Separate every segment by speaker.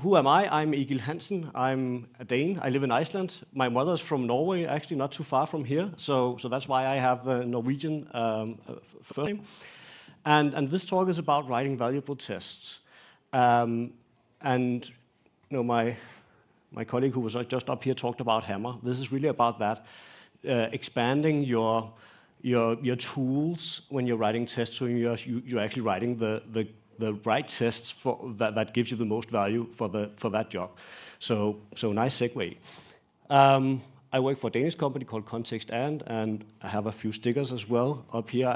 Speaker 1: who am I? I'm Egil Hansen. I'm a Dane. I live in Iceland. My mother's from Norway, actually not too far from here. So that's why I have a Norwegian first name. And this talk is about writing valuable tests. And my colleague who was just up here talked about Hammer. This is really about that, expanding your tools when you're writing tests, so you're actually writing the right tests that gives you the most value for that job. So nice segue. I work for a Danish company called Context and I have a few stickers as well up here.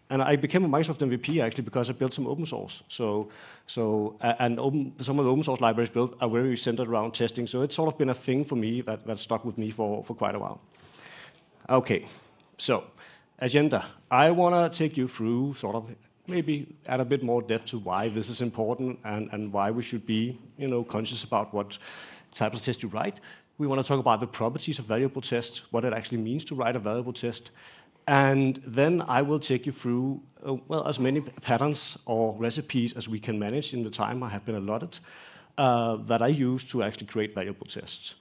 Speaker 1: And I became a Microsoft MVP actually because I built some open source. Some of the open source libraries built are very centered around testing. So it's sort of been a thing for me that stuck with me for quite a while. Okay, so agenda. I want to take you through sort of maybe add a bit more depth to why this is important and why we should be conscious about what types of tests you write. We want to talk about the properties of valuable tests, what it actually means to write a valuable test. And then I will take you through, as many patterns or recipes as we can manage in the time I have been allotted that I use to actually create valuable tests.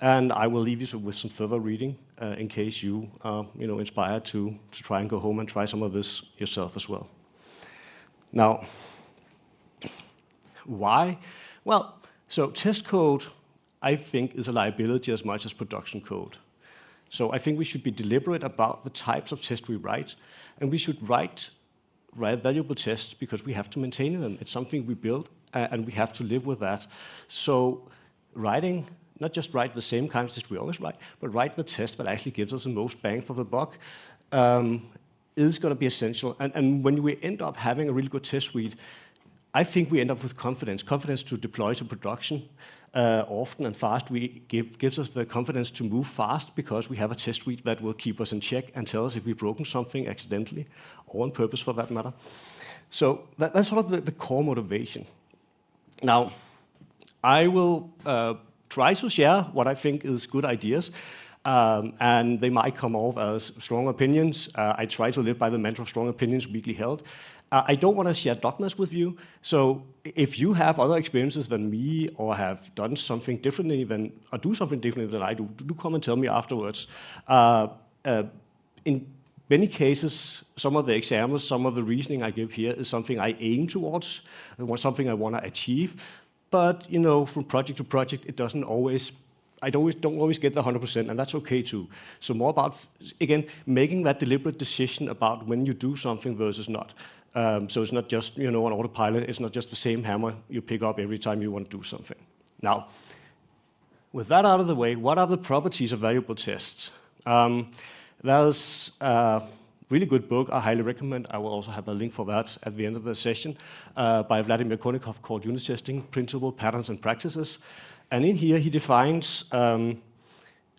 Speaker 1: And I will leave you with some further reading in case you are inspired to try and go home and try some of this yourself as well. Now, why? Well, so test code, I think, is a liability as much as production code. So I think we should be deliberate about the types of tests we write, and we should write valuable tests because we have to maintain them. It's something we build, and we have to live with that. So writing, not just write the same kind of test we always write, but write the test that actually gives us the most bang for the buck, is going to be essential. And when we end up having a really good test suite, I think we end up with confidence to deploy to production often and fast. Gives us the confidence to move fast because we have a test suite that will keep us in check and tell us if we've broken something accidentally or on purpose for that matter. So that's sort of the core motivation. Now, I will try to share what I think is good ideas. And they might come off as strong opinions. I try to live by the mantra of strong opinions weakly held. I don't want to share dogmas with you. So if you have other experiences than me or have done something differently or do something differently than I do come and tell me afterwards. In many cases, some of the examples, some of the reasoning I give here is something I aim towards, something I want to achieve. But from project to project, it doesn't always. I don't always get the 100%, and that's okay too. So more about, again, making that deliberate decision about when you do something versus not. So it's not just on autopilot. It's not just the same hammer you pick up every time you want to do something. Now, with that out of the way, what are the properties of valuable tests? There's a really good book I highly recommend. I will also have a link for that at the end of the session by Vladimir Konikov called Unit Testing: Principle, Patterns, and Practices. And in here, he defines, I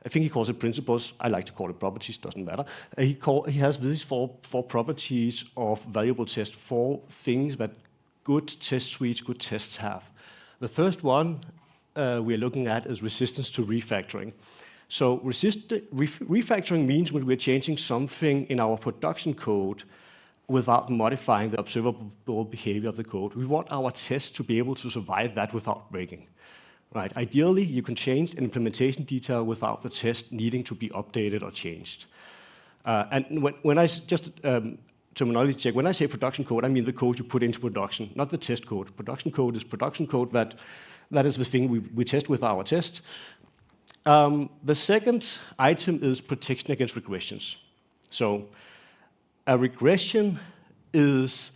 Speaker 1: think he calls it principles. I like to call it properties, doesn't matter. He has these four properties of valuable tests, 4 things that good test suites, good tests have. The first one we're looking at is resistance to refactoring. So refactoring means when we're changing something in our production code without modifying the observable behavior of the code. We want our tests to be able to survive that without breaking. Right. Ideally, you can change an implementation detail without the test needing to be updated or changed. And when I just terminology check, when I say production code, I mean the code you put into production, not the test code. Production code is production code that is the thing we test with our test. The second item is protection against regressions. So a regression is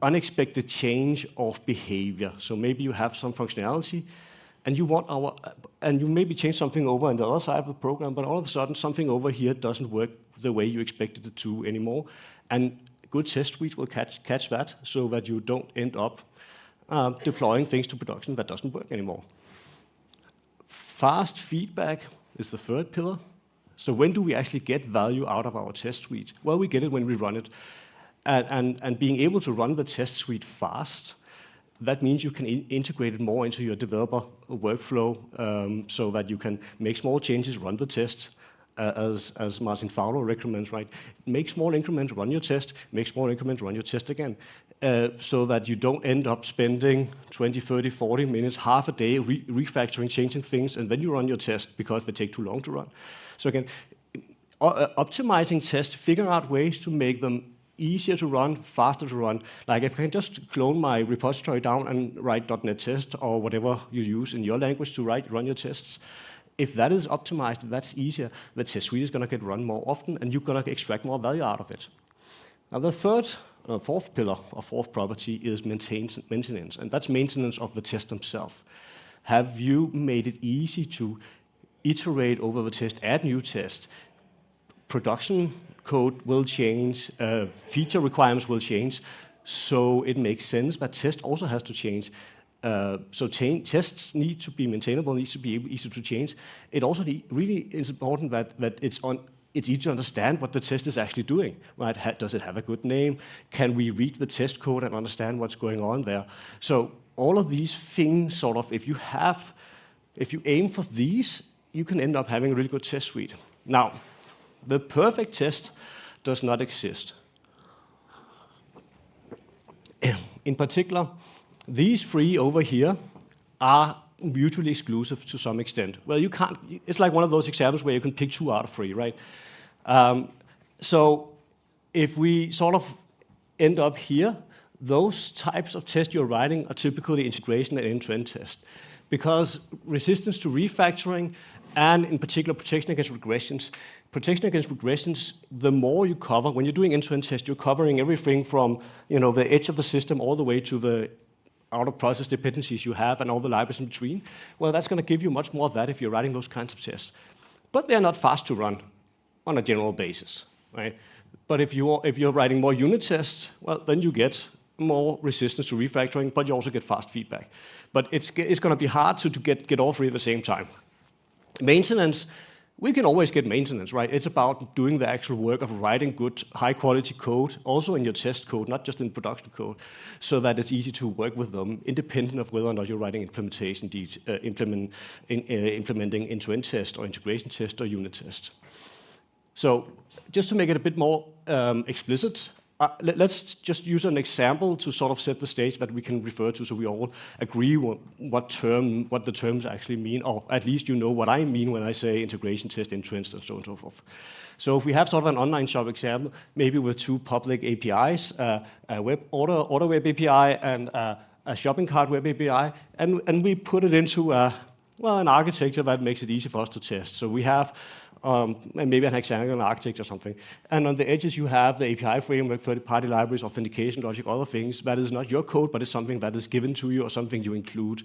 Speaker 1: unexpected change of behavior. So maybe you have some functionality, and you maybe change something over on the other side of the program, but all of a sudden something over here doesn't work the way you expected it to anymore. And good test suites will catch that, so that you don't end up deploying things to production that doesn't work anymore. Fast feedback is the third pillar. So when do we actually get value out of our test suite? Well, we get it when we run it. And being able to run the test suite fast, that means you can integrate it more into your developer workflow so that you can make small changes, run the test, as Martin Fowler recommends, right? Make small increments, run your test, make small increments, run your test again. so that you don't end up spending 20, 30, 40 minutes, half a day refactoring, changing things, and then you run your test because they take too long to run. So again, optimizing tests, figuring out ways to make them easier to run, faster to run. Like if I can just clone my repository down and write .NET test or whatever you use in your language to run your tests, if that is optimized, if that's easier, the test suite is going to get run more often and you're going to extract more value out of it. Now the fourth pillar or fourth property is maintenance, and that's maintenance of the test themselves. Have you made it easy to iterate over the test, add new tests? Production code will change, feature requirements will change, so it makes sense that test also has to change. So tests need to be maintainable, needs to be easy to change. It also really is important that it's easy to understand what the test is actually doing. Right? Does it have a good name? Can we read the test code and understand what's going on there? So all of these things, sort of, if you aim for these, you can end up having a really good test suite. Now, the perfect test does not exist. In particular, these three over here are mutually exclusive to some extent. Well, you can't, it's like one of those examples where you can pick 2 out of 3, right? So if we sort of end up here, those types of tests you're writing are typically integration and end-to-end tests, because resistance to refactoring and in particular protection against regressions. Protection against regressions, the more you cover, when you're doing end-to-end tests, you're covering everything from the edge of the system all the way to the out-of-process dependencies you have and all the libraries in between. Well, that's going to give you much more of that if you're writing those kinds of tests. But they're not fast to run on a general basis, right? But if you're writing more unit tests, well, then you get more resistance to refactoring, but you also get fast feedback. But it's going to be hard to get all three at the same time. Maintenance, we can always get maintenance, right? It's about doing the actual work of writing good, high-quality code, also in your test code, not just in production code, so that it's easy to work with them, independent of whether or not you're writing implementing end-to-end test or integration test or unit test. So just to make it a bit more explicit, let's just use an example to sort of set the stage that we can refer to so we all agree what the terms actually mean, or at least you know what I mean when I say integration test, end-to-end, and so on and so forth. So if we have sort of an online shop example, maybe with 2 public APIs, a order web API and a shopping cart web API, and we put it into an architecture that makes it easy for us to test. So we have maybe an hexagonal architecture or something. And on the edges, you have the API framework, third-party libraries, authentication logic, other things. That is not your code, but it's something that is given to you or something you include.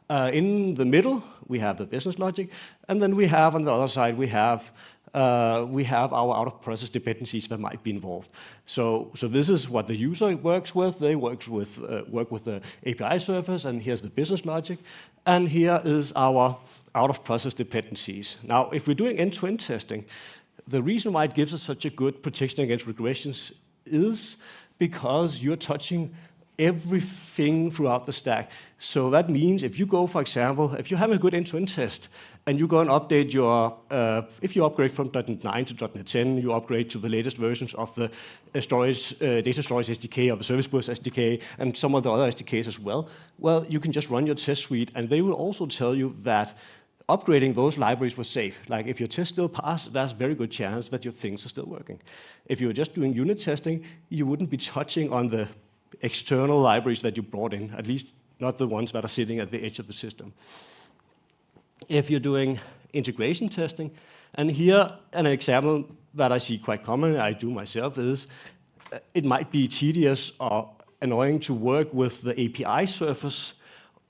Speaker 1: In the middle, we have the business logic. And then we have, on the other side, we have our out-of-process dependencies that might be involved. So this is what the user works with. They work with the API service, and here's the business logic. And here is our out-of-process dependencies. Now, if we're doing end-to-end testing, the reason why it gives us such a good protection against regressions is because you're touching everything throughout the stack. So that means if you go, for example, if you have a good end-to-end test and you go and update your, if you upgrade from .NET 9 to .NET 10, you upgrade to the latest versions of the data storage SDK or the Service Bus SDK and some of the other SDKs as well, well, you can just run your test suite and they will also tell you that upgrading those libraries was safe. Like if your test still passed, there's a very good chance that your things are still working. If you're just doing unit testing, you wouldn't be touching on the external libraries that you brought in, at least not the ones that are sitting at the edge of the system. If you're doing integration testing, and here an example that I see quite commonly, I do myself, is it might be tedious or annoying to work with the API surface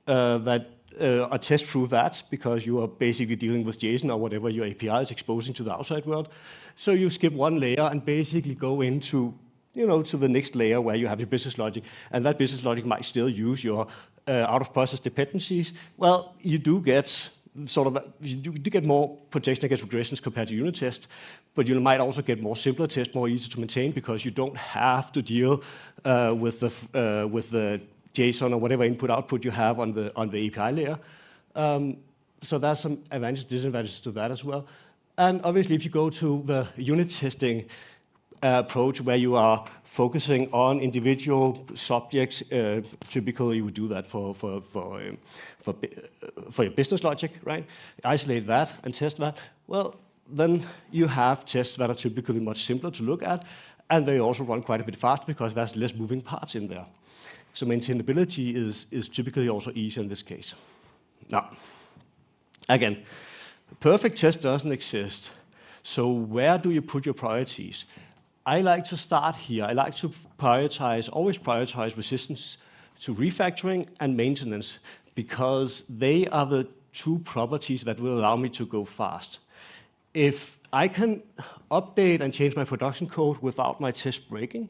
Speaker 1: or test through that because you are basically dealing with JSON or whatever your API is exposing to the outside world. So you skip one layer and basically go into to the next layer where you have your business logic, and that business logic might still use your out-of-process dependencies. Well, you do get more protection against regressions compared to unit tests, but you might also get more simpler tests, more easy to maintain because you don't have to deal with the JSON or whatever input-output you have on the API layer. So there's some advantages, disadvantages to that as well. And obviously, if you go to the unit testing, approach where you are focusing on individual subjects. Typically, you would do that for your business logic, right? Isolate that and test that. Well, then you have tests that are typically much simpler to look at, and they also run quite a bit faster because there's less moving parts in there. So maintainability is typically also easier in this case. Now, again, perfect test doesn't exist. So where do you put your priorities? I like to start here. I like to always prioritize resistance to refactoring and maintenance because they are the two properties that will allow me to go fast. If I can update and change my production code without my test breaking,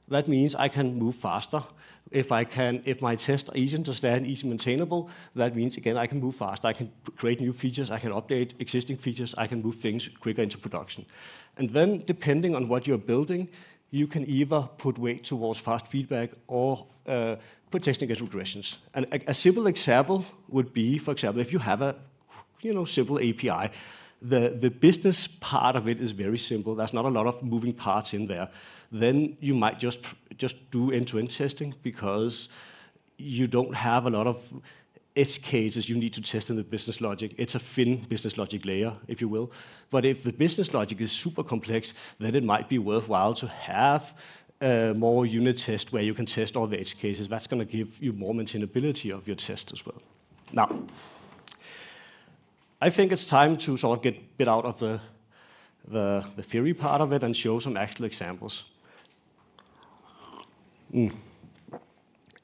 Speaker 1: that means I can move faster. If my tests are easy to understand, easy maintainable, that means, again, I can move faster. I can create new features, I can update existing features, I can move things quicker into production. And then, depending on what you're building, you can either put weight towards fast feedback or put testing against regressions. And a simple example would be, for example, if you have a simple API, the business part of it is very simple. There's not a lot of moving parts in there. Then you might just do end-to-end testing because you don't have a lot of edge cases you need to test in the business logic. It's a thin business logic layer, if you will. But if the business logic is super complex, then it might be worthwhile to have more unit tests where you can test all the edge cases. That's going to give you more maintainability of your test as well. Now, I think it's time to sort of get a bit out of the theory part of it and show some actual examples.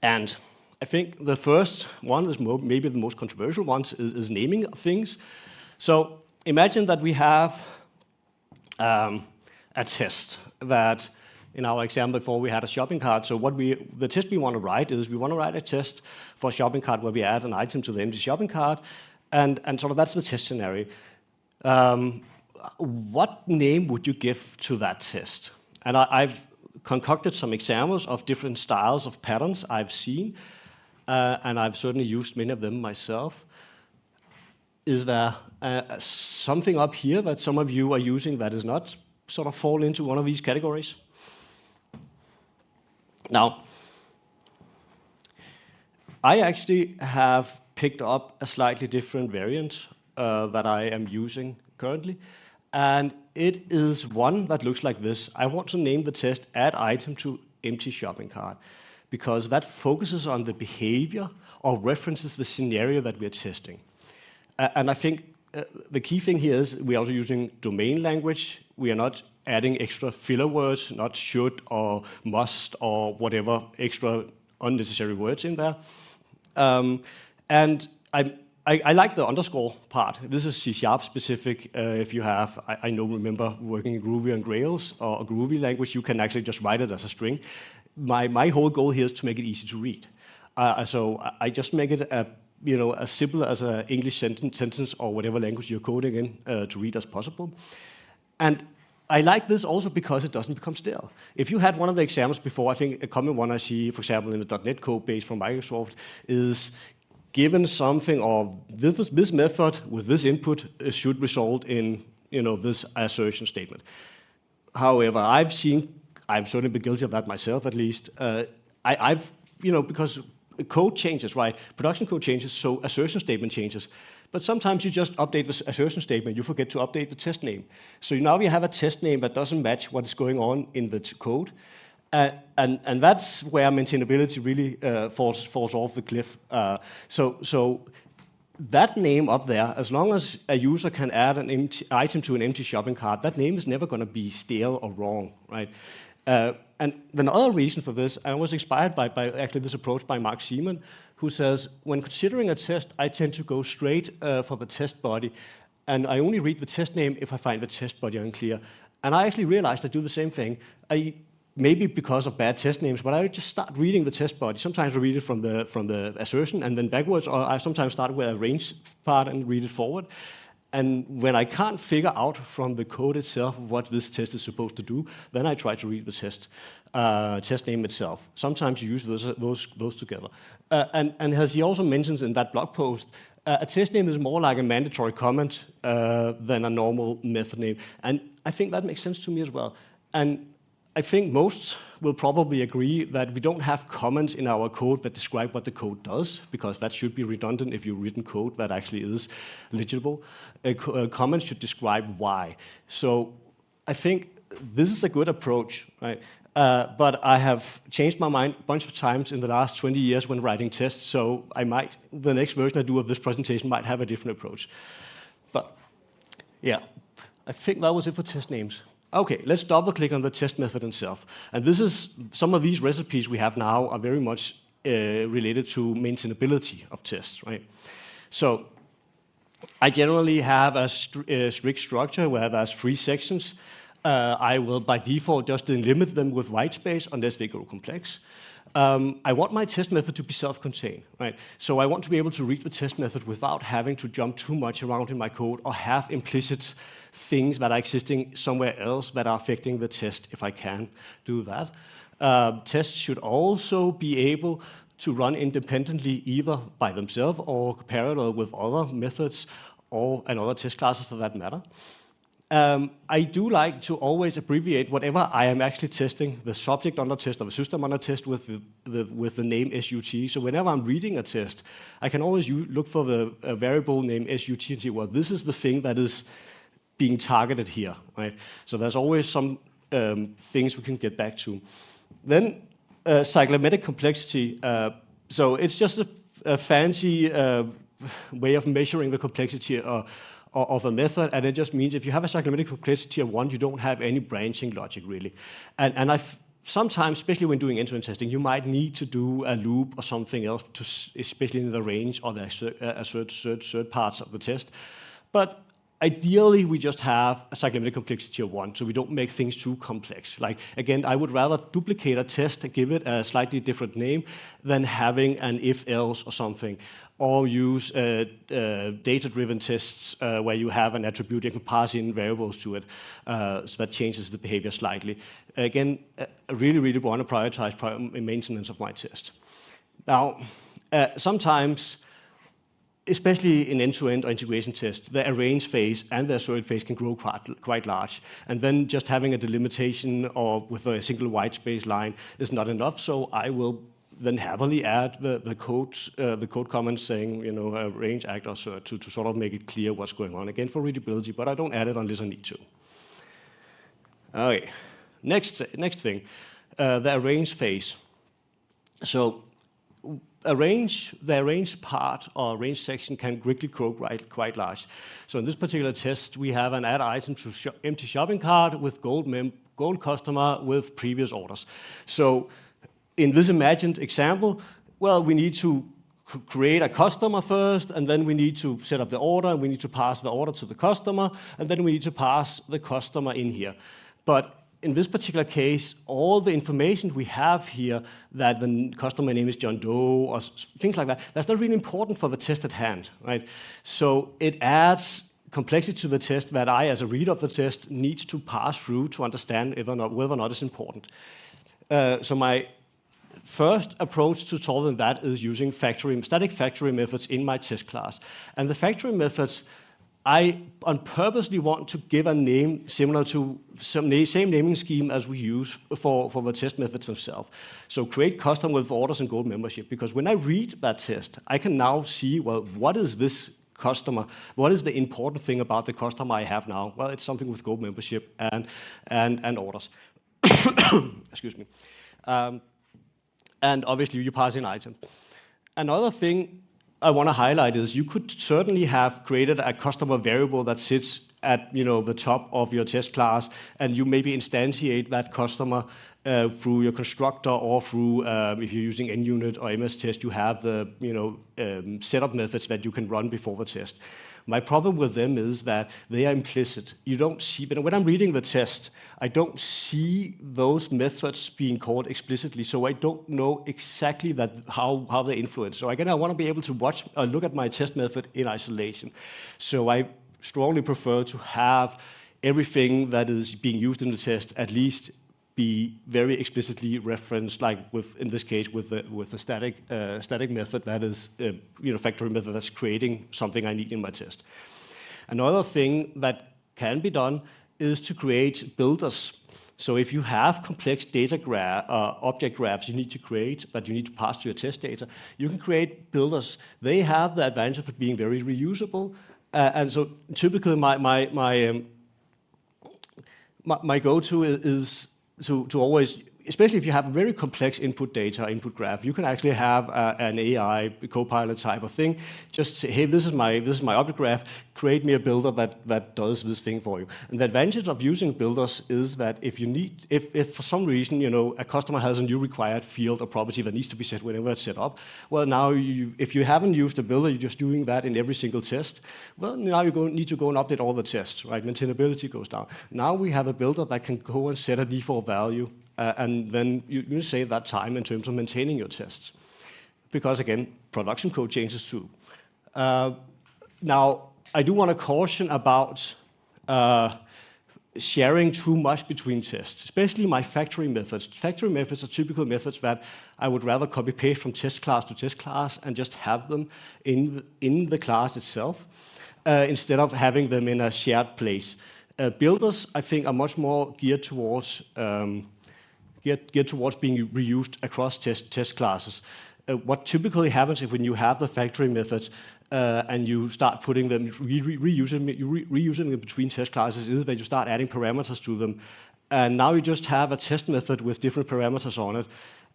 Speaker 1: And I think the first one is maybe the most controversial one is naming things. So imagine that we have a test that, in our example before, we had a shopping cart. So the test we want to write is we want to write a test for a shopping cart where we add an item to the empty shopping cart, and sort of that's the test scenario. What name would you give to that test? And I've concocted some examples of different styles of patterns I've seen, and I've certainly used many of them myself. Is there something up here that some of you are using that is not sort of fall into one of these categories? Now, I actually have picked up a slightly different variant that I am using currently, and it is one that looks like this. I want to name the test add item to empty shopping cart because that focuses on the behavior or references the scenario that we're testing. And I think the key thing here is we're also using domain language. We are not adding extra filler words, not should or must or whatever extra unnecessary words in there. And I like the underscore part. This is C# specific. If you have, I remember working in Groovy and Grails or a Groovy language, you can actually just write it as a string. My whole goal here is to make it easy to read. So I just make it as simple as an English sentence or whatever language you're coding in to read as possible. And I like this also because it doesn't become stale. If you had one of the examples before, I think a common one I see, for example, in the .NET code base from Microsoft is given something or this method with this input should result in this assertion statement. However, I've certainly been guilty of that myself at least. Because code changes, right? Production code changes, so assertion statement changes. But sometimes you just update the assertion statement, you forget to update the test name. So now we have a test name that doesn't match what is going on in the code. And that's where maintainability really falls off the cliff. So that name up there, as long as a user can add an empty item to an empty shopping cart, that name is never going to be stale or wrong, right? And the other reason for this, I was inspired by actually this approach by Mark Seaman, who says, when considering a test, I tend to go straight for the test body, and I only read the test name if I find the test body unclear. And I actually realized I do the same thing. Maybe because of bad test names, but I would just start reading the test body. Sometimes I read it from the assertion and then backwards, or I sometimes start with a range part and read it forward. And when I can't figure out from the code itself what this test is supposed to do, then I try to read the test name itself. Sometimes you use those together. And as he also mentions in that blog post, a test name is more like a mandatory comment than a normal method name. And I think that makes sense to me as well. And I think most will probably agree that we don't have comments in our code that describe what the code does, because that should be redundant if you've written code that actually is legible. Comments should describe why. So I think this is a good approach, right? But I have changed my mind a bunch of times in the last 20 years when writing tests, so the next version I do of this presentation might have a different approach. But yeah, I think that was it for test names. Okay, let's double click on the test method itself. And this is, some of these recipes we have now are very much related to maintainability of tests, right? So I generally have a strict structure where there's 3 sections. I will, by default, just delimit them with white space unless they grow complex. I want my test method to be self-contained, right? So I want to be able to read the test method without having to jump too much around in my code or have implicit things that are existing somewhere else that are affecting the test if I can do that. Tests should also be able to run independently either by themselves or parallel with other methods and other test classes for that matter. I do like to always abbreviate whatever I am actually testing, the subject under test or the system under test with the name SUT. So whenever I'm reading a test, I can always look for the variable name SUT and say, well, this is the thing that is being targeted here, right? So there's always some things we can get back to. Then cyclomatic complexity. So it's just a fancy way of measuring the complexity of a method, and it just means if you have a cyclomatic complexity of 1, you don't have any branching logic really. And sometimes, especially when doing end-to-end testing, you might need to do a loop or something else, especially in the range or the assert parts of the test. But ideally, we just have a cyclomatic complexity of 1, so we don't make things too complex. Like, again, I would rather duplicate a test and give it a slightly different name than having an if-else or something, or use data-driven tests where you have an attribute, you can pass in variables to it, so that changes the behavior slightly. Again, I really want to prioritize maintenance of my test. Now, sometimes, especially in end-to-end or integration tests, the arrange phase and the assert phase can grow quite large. And then just having a delimitation or with a single white space line is not enough, so I will then happily add the code comments saying, you know, range, act, or assert to sort of make it clear what's going on. Again, for readability, but I don't add it unless I need to. Okay, next thing, the arrange phase. So the arrange part or arrange section can quickly grow quite large. So in this particular test, we have an add item to empty shopping cart with gold customer with previous orders. So in this imagined example, well, we need to create a customer first, and then we need to set up the order, and we need to pass the order to the customer, and then we need to pass the customer in here. But in this particular case, all the information we have here, that the customer name is John Doe or things like that, that's not really important for the test at hand, right? So it adds complexity to the test that I, as a reader of the test, need to pass through to understand whether or not it's important. So my first approach to solving that is using static factory methods in my test class. And the factory methods, I purposely want to give a name similar to same naming scheme as we use for the test methods themselves. So create custom with orders and gold membership, because when I read that test, I can now see, well, what is this customer? What is the important thing about the customer I have now? Well, it's something with gold membership and orders. Excuse me. And obviously you pass in item. Another thing I want to highlight is you could certainly have created a customer variable that sits at the top of your test class, and you maybe instantiate that customer through your constructor or through, if you're using NUnit or MS Test, you have the setup methods that you can run before the test. My problem with them is that they are implicit. You don't see, when I'm reading the test, I don't see those methods being called explicitly, so I don't know exactly how they influence. So again, I want to be able to look at my test method in isolation. So I strongly prefer to have everything that is being used in the test at least be very explicitly referenced, like in this case with the static method that is factory method that's creating something I need in my test. Another thing that can be done is to create builders. So if you have complex object graphs you need to create, but you need to pass to your test data, you can create builders. They have the advantage of being very reusable. And so typically my go-to is to always, especially if you have very complex input data, input graph, you can actually have an AI copilot type of thing. Just say, hey, this is my object graph. Create me a builder that does this thing for you. And the advantage of using builders is that if for some reason a customer has a new required field or property that needs to be set whenever it's set up, well now if you haven't used a builder, you're just doing that in every single test. Well now you need to go and update all the tests, right? Maintainability goes down. Now we have a builder that can go and set a default value. And then you save that time in terms of maintaining your tests. Because again, production code changes too. Now, I do want to caution about sharing too much between tests, especially my factory methods. Factory methods are typical methods that I would rather copy-paste from test class to test class and just have them in the class itself, instead of having them in a shared place. Builders, I think, are much more geared towards being reused across test classes. What typically happens if when you have the factory methods and you start putting them, reusing them between test classes, is that you start adding parameters to them. And now you just have a test method with different parameters on it.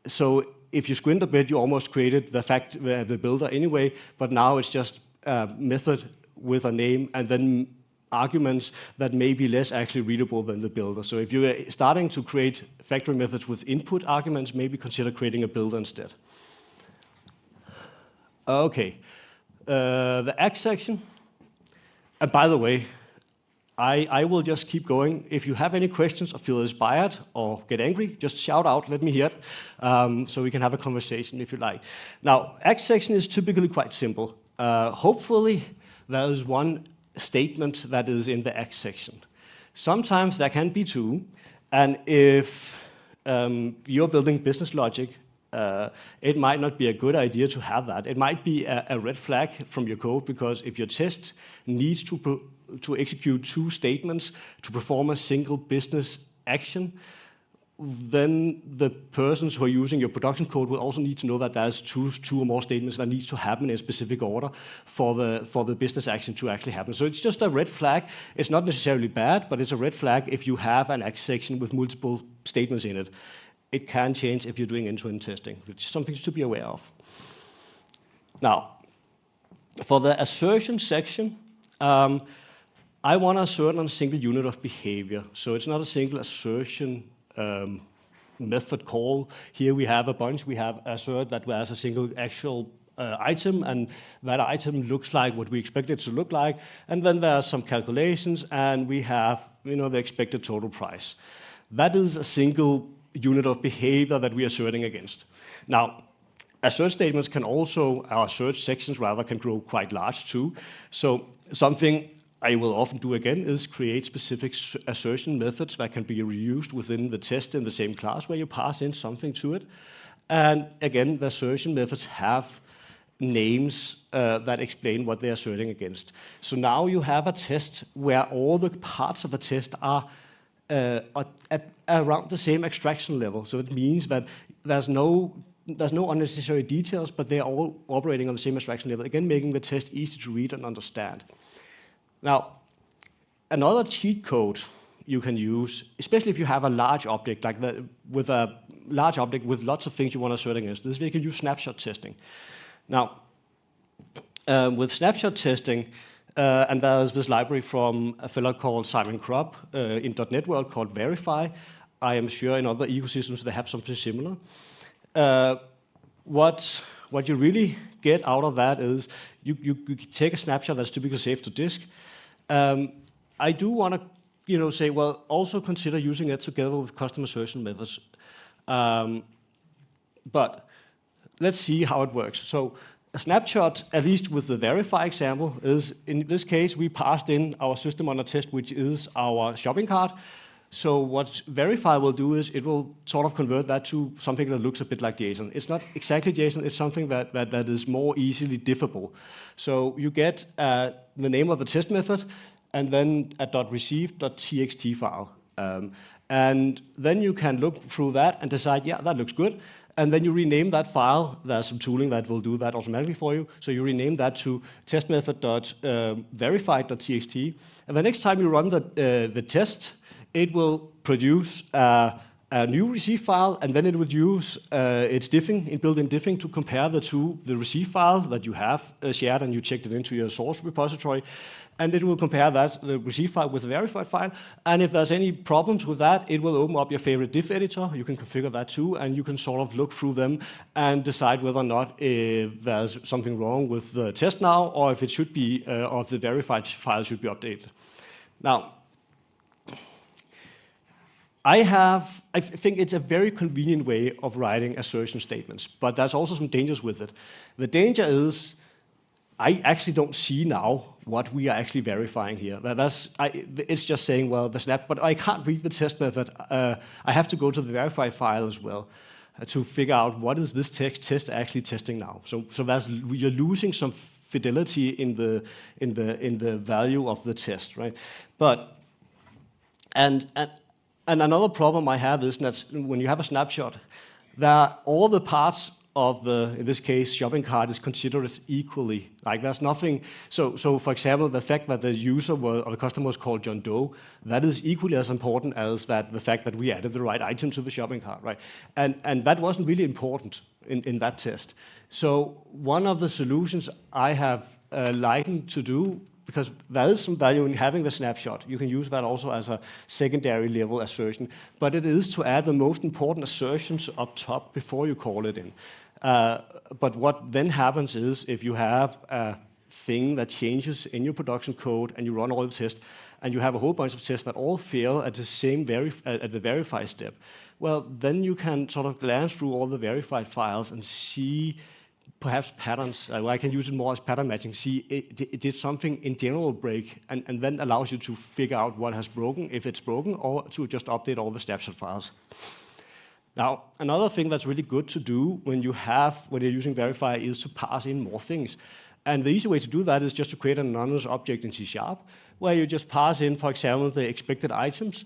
Speaker 1: So if you squint a bit, you almost created the builder anyway, but now it's just a method with a name and then arguments that may be less actually readable than the builder. So if you're starting to create factory methods with input arguments, maybe consider creating a builder instead. Okay, the Act section. And by the way, I will just keep going. If you have any questions or feel inspired or get angry, just shout out, let me hear it, so we can have a conversation if you like. Now, Act section is typically quite simple. Hopefully, there is one statement that is in the Act section. Sometimes there can be two, and if you're building business logic, it might not be a good idea to have that. It might be a red flag from your code, because if your test needs to execute two statements to perform a single business action, then the persons who are using your production code will also need to know that there's two or more statements that need to happen in a specific order for the business action to actually happen. So it's just a red flag. It's not necessarily bad, but it's a red flag if you have an Act section with multiple statements in it. It can change if you're doing end-to-end testing, which is something to be aware of. Now, for the assertion section, I want to assert on a single unit of behavior. So it's not a single assertion method call. Here we have a bunch. We have assert that has a single actual item, and that item looks like what we expect it to look like. And then there are some calculations, and we have the expected total price. That is a single unit of behavior that we are asserting against. Now, assert statements can also, our assert sections rather, can grow quite large too. So something I will often do again is create specific assertion methods that can be reused within the test in the same class where you pass in something to it. And again, the assertion methods have names that explain what they're asserting against. So now you have a test where all the parts of a test are at around the same abstraction level. So it means that there's no unnecessary details, but they're all operating on the same abstraction level, again making the test easy to read and understand. Now, another cheat code you can use, especially if you have a large object, like with a large object with lots of things you want to assert against, this way you can use snapshot testing. Now, with snapshot testing, and there's this library from a fellow called Simon Krupp in .NET World called Verify. I am sure in other ecosystems they have something similar. What you really get out of that is you take a snapshot that's typically saved to disk. I do want to say, well, also consider using it together with custom assertion methods. But let's see how it works. So a snapshot, at least with the Verify example, is in this case, we passed in our system on a test, which is our shopping cart. So what Verify will do is it will sort of convert that to something that looks a bit like JSON. It's not exactly JSON, it's something that is more easily diffable. So you get the name of the test method, and then a .receive.txt file. And then you can look through that and decide, yeah, that looks good. And then you rename that file. There's some tooling that will do that automatically for you. So you rename that to testmethod.verified.txt. And the next time you run the test, it will produce a new receive file, and then it would use its diffing, built-in diffing, to compare the receive file that you have shared and you checked it into your source repository. And it will compare the receive file with the verified file. And if there's any problems with that, it will open up your favorite diff editor. You can configure that too, and you can sort of look through them and decide whether or not there's something wrong with the test now, or if it should be, or if the verified file should be updated. Now, I think it's a very convenient way of writing assertion statements, but there's also some dangers with it. The danger is I actually don't see now what we are actually verifying here. It's just saying, well, the snap, but I can't read the test method. I have to go to the verified file as well to figure out what is this test actually testing now. So you're losing some fidelity in the value of the test, right? But and another problem I have is that when you have a snapshot, all the parts of in this case, shopping cart is considered equally. Like there's nothing, so for example, the fact that the user or the customer was called John Doe, that is equally as important as the fact that we added the right item to the shopping cart, right? And that wasn't really important in that test. So one of the solutions I have likened to do, because there is some value in having the snapshot. You can use that also as a secondary level assertion, but it is to add the most important assertions up top before you call it in. But what then happens is if you have a thing that changes in your production code and you run all the tests, and you have a whole bunch of tests that all fail at the verify step, well, then you can sort of glance through all the verified files and see perhaps patterns. I can use it more as pattern matching. See, it did something in general break, and then allows you to figure out what has broken, if it's broken, or to just update all the snapshot files. Now, another thing that's really good to do when you're using verify is to pass in more things. And the easy way to do that is just to create an anonymous object in C#, where you just pass in, for example, the expected items,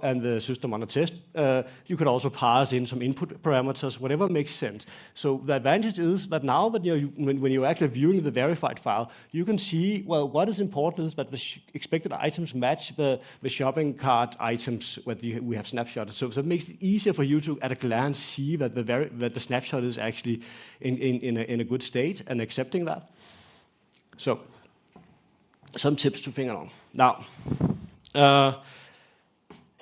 Speaker 1: and the system on a test. You could also pass in some input parameters, whatever makes sense. So the advantage is that now that when you're actually viewing the verified file, you can see, well, what is important is that the expected items match the shopping cart items that we have snapshotted. So that makes it easier for you to, at a glance, see that the snapshot is actually in a good state and accepting that. So some tips to think on. Now,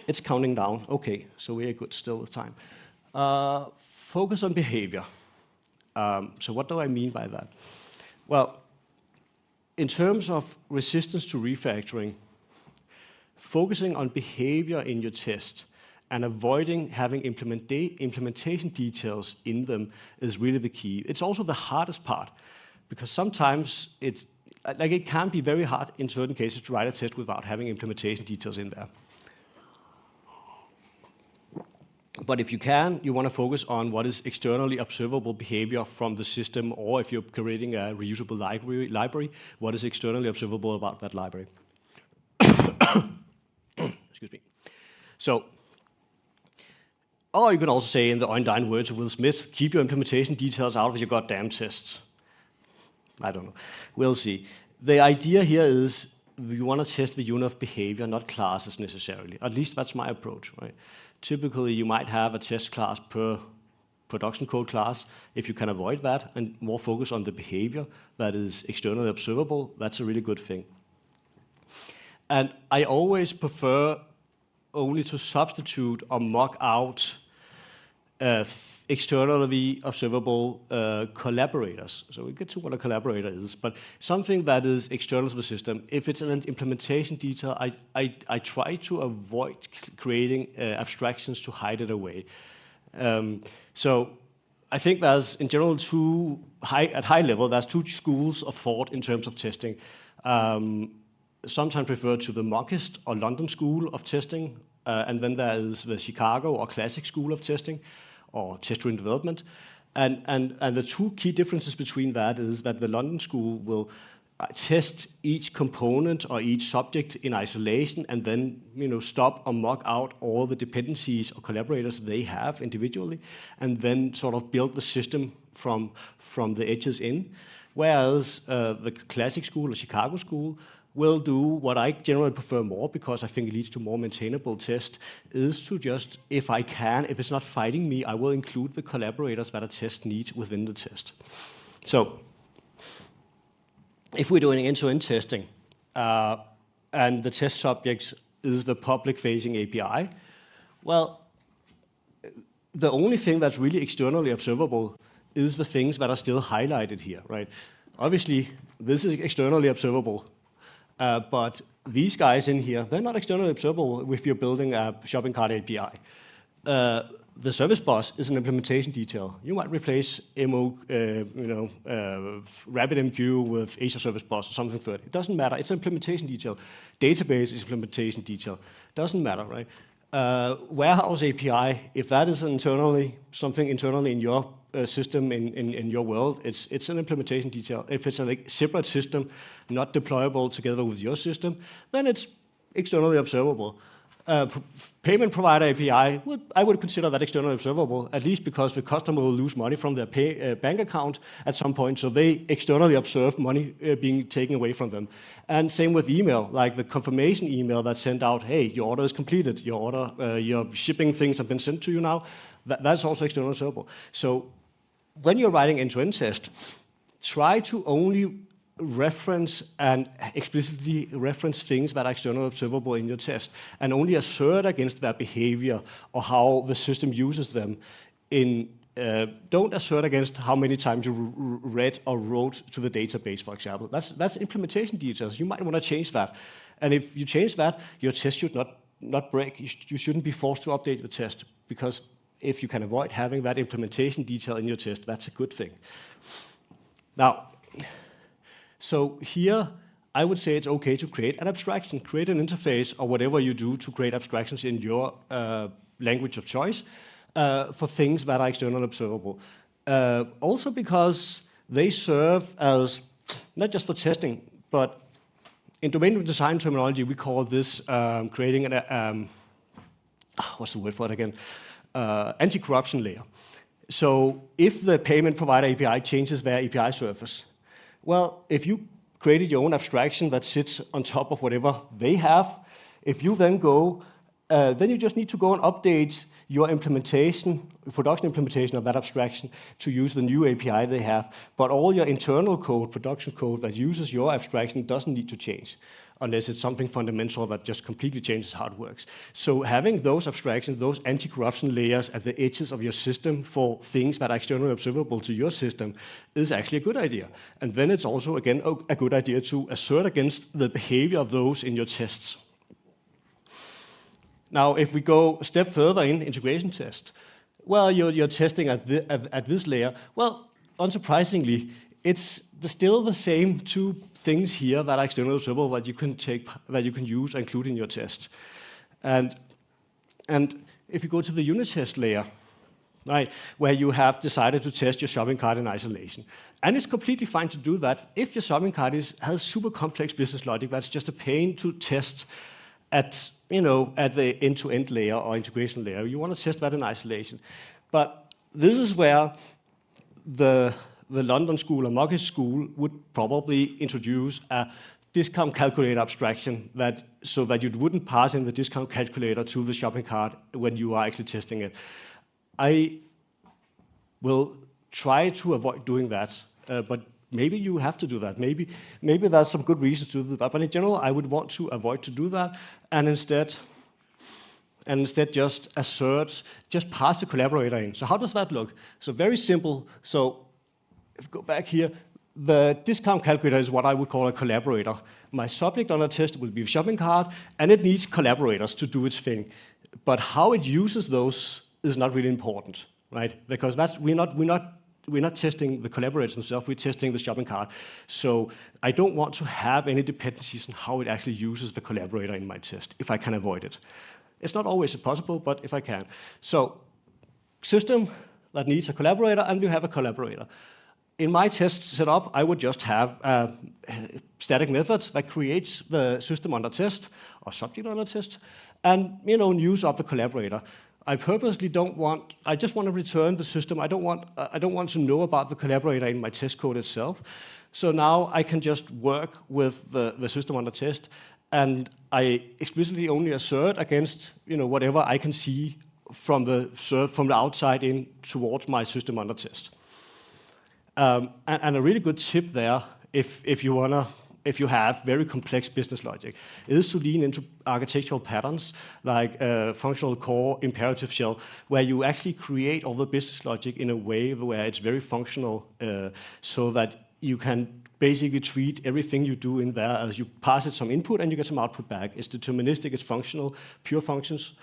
Speaker 1: it's counting down. Okay, so we're good still with time. Focus on behavior. So what do I mean by that? Well, in terms of resistance to refactoring, focusing on behavior in your test and avoiding having implementation details in them is really the key. It's also the hardest part, because sometimes it can be very hard in certain cases to write a test without having implementation details in there. But if you want to focus on what is externally observable behavior from the system, or if you're creating a reusable library, what is externally observable about that library. Excuse me. So, or you can also say in the Oindyne words of Will Smith, keep your implementation details out of your goddamn tests. I don't know. We'll see. The idea here is you want to test the unit of behavior, not classes necessarily. At least that's my approach, right? Typically, you might have a test class per production code class. If you can avoid that and more focus on the behavior that is externally observable, that's a really good thing. And I always prefer only to substitute or mock out externally observable collaborators. So we'll get to what a collaborator is, but something that is external to the system. If it's an implementation detail, I try to avoid creating abstractions to hide it away. So I think there's, in general, at high level, there's two schools of thought in terms of testing. Sometimes referred to the Mockist or London school of testing, and then there is the Chicago or classic school of testing, or test-driven development. And the two key differences between that is that the London school will test each component or each subject in isolation and then stop or mock out all the dependencies or collaborators they have individually, and then sort of build the system from the edges in. Whereas the classic school or Chicago school will do what I generally prefer more, because I think it leads to more maintainable test, is to just, if I can, if it's not fighting me, I will include the collaborators that a test needs within the test. So if we're doing end-to-end testing, and the test subjects is the public-facing API, well, the only thing that's really externally observable is the things that are still highlighted here, right? Obviously, this is externally observable, but these guys in here, they're not externally observable if you're building a shopping cart API. The service bus is an implementation detail. You might replace RabbitMQ with Azure Service Bus or something third. It doesn't matter. It's an implementation detail. Database is implementation detail. Doesn't matter, right? Warehouse API, if that is something internally in your system in your world, it's an implementation detail. If it's a separate system, not deployable together with your system, then it's externally observable. Payment provider API, I would consider that externally observable, at least because the customer will lose money from their bank account at some point, so they externally observe money being taken away from them. And same with email, like the confirmation email that's sent out, hey, your order is completed, your shipping things have been sent to you now, that's also externally observable. So when you're writing end-to-end test, try to only reference and explicitly reference things that are externally observable in your test, and only assert against their behavior or how the system uses them. Don't assert against how many times you read or wrote to the database, for example. That's implementation details. You might want to change that. And if you change that, your test should not break. You shouldn't be forced to update the test, because if you can avoid having that implementation detail in your test, that's a good thing. Now, so here, I would say it's okay to create an abstraction, create an interface, or whatever you do to create abstractions in your language of choice for things that are externally observable. Also because they serve as, not just for testing, but in domain design terminology, we call this creating an, what's the word for it again? Anti-corruption layer. So if the payment provider API changes their API surface, well, if you created your own abstraction that sits on top of whatever they have, if you then go, then you just need to go and update your implementation, production implementation of that abstraction to use the new API they have. But all your internal code, production code that uses your abstraction doesn't need to change, unless it's something fundamental that just completely changes how it works. So having those abstractions, those anti-corruption layers at the edges of your system for things that are externally observable to your system is actually a good idea. And then it's also, again, a good idea to assert against the behavior of those in your tests. Now, if we go a step further in integration test, well, you're testing at this layer. Well, unsurprisingly, it's still the same two things here that are externally observable that you can use and include in your test. And if you go to the unit test layer, right, where you have decided to test your shopping cart in isolation, and it's completely fine to do that if your shopping cart has super complex business logic that's just a pain to test at the end-to-end layer or integration layer. You want to test that in isolation. But this is where the London School or Mockage School would probably introduce a discount calculator abstraction so that you wouldn't pass in the discount calculator to the shopping cart when you are actually testing it. I will try to avoid doing that, but maybe you have to do that. Maybe there's some good reasons to do that. But in general, I would want to avoid to do that, and instead just pass the collaborator in. So how does that look? So very simple. So if we go back here, the discount calculator is what I would call a collaborator. My subject on a test will be a shopping cart, and it needs collaborators to do its thing. But how it uses those is not really important, right? Because we're not testing the collaborators themselves, we're testing the shopping cart. So I don't want to have any dependencies on how it actually uses the collaborator in my test, if I can avoid it. It's not always possible, but if I can. So system that needs a collaborator, and we have a collaborator. in my test setup, I would just have a static method that creates the system under test or subject under test, and news of the collaborator. I purposely don't want. I just want to return the system. I don't want to know about the collaborator in my test code itself. So now I can just work with the system under test, and I explicitly only assert against whatever I can see from the outside in towards my system under test. And a really good tip there, if you have very complex business logic, is to lean into architectural patterns like functional core, imperative shell, where you actually create all the business logic in a way where it's very functional, so that you can basically treat everything you do in there as you pass it some input and you get some output back. It's deterministic, it's functional, pure functions.